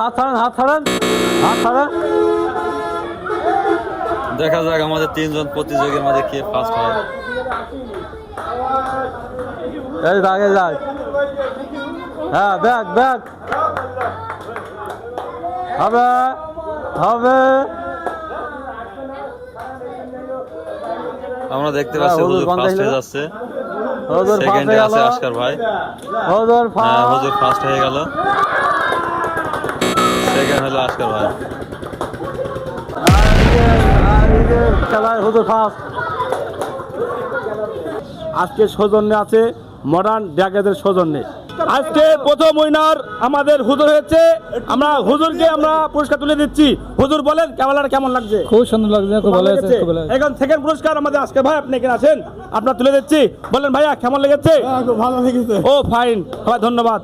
হাত ছাড়েন, হাত ছাড়েন, হাত ছাড়েন। দেখা যাক আমাদের তিনজন প্রতিযোগীর মধ্যে কে ফার্স্ট হয়। এই আগে যাক। হ্যাঁ, ব্যাগ ব্যাগ হবে হবে। আমরা দেখতে পাচ্ছি হুজুর ফার্স্ট হয়ে যাচ্ছে, হুজুর ফার্স্ট সেকেন্ডে হয়ে আছে গেল। আশকার ভাই। হুজুর হ্যাঁ, ফার্স্ট। হুজুর ফার্স্ট হয়ে গেল, সেকেন্ড হলো আশকার ভাই। খেলায় হুজুর ফার্স্ট। আজকে সৌজন্যে আছে মডার্ন ব্যাগেজের সৌজন্যে। আজকে প্রথম উইনার আমাদের হুজুর হয়েছে। আমরা হুজুরকে আমরা পুরস্কার তুলে দিচ্ছি। হুজুর বলেন ক্যামেরাটা কেমন লাগছে? খুব সুন্দর লাগছে, খুব ভালো লাগছে, খুব ভালো লাগছে। এখন সেকেন্ড পুরস্কার আমাদের আজকে ভাই, আপনি এখানে আছেন, আপনার তুলে দিচ্ছি। বলেন ভাইয়া কেমন লেগেছে? খুব ভালো লেগেছে। ও ফাইন, ভাই ধন্যবাদ।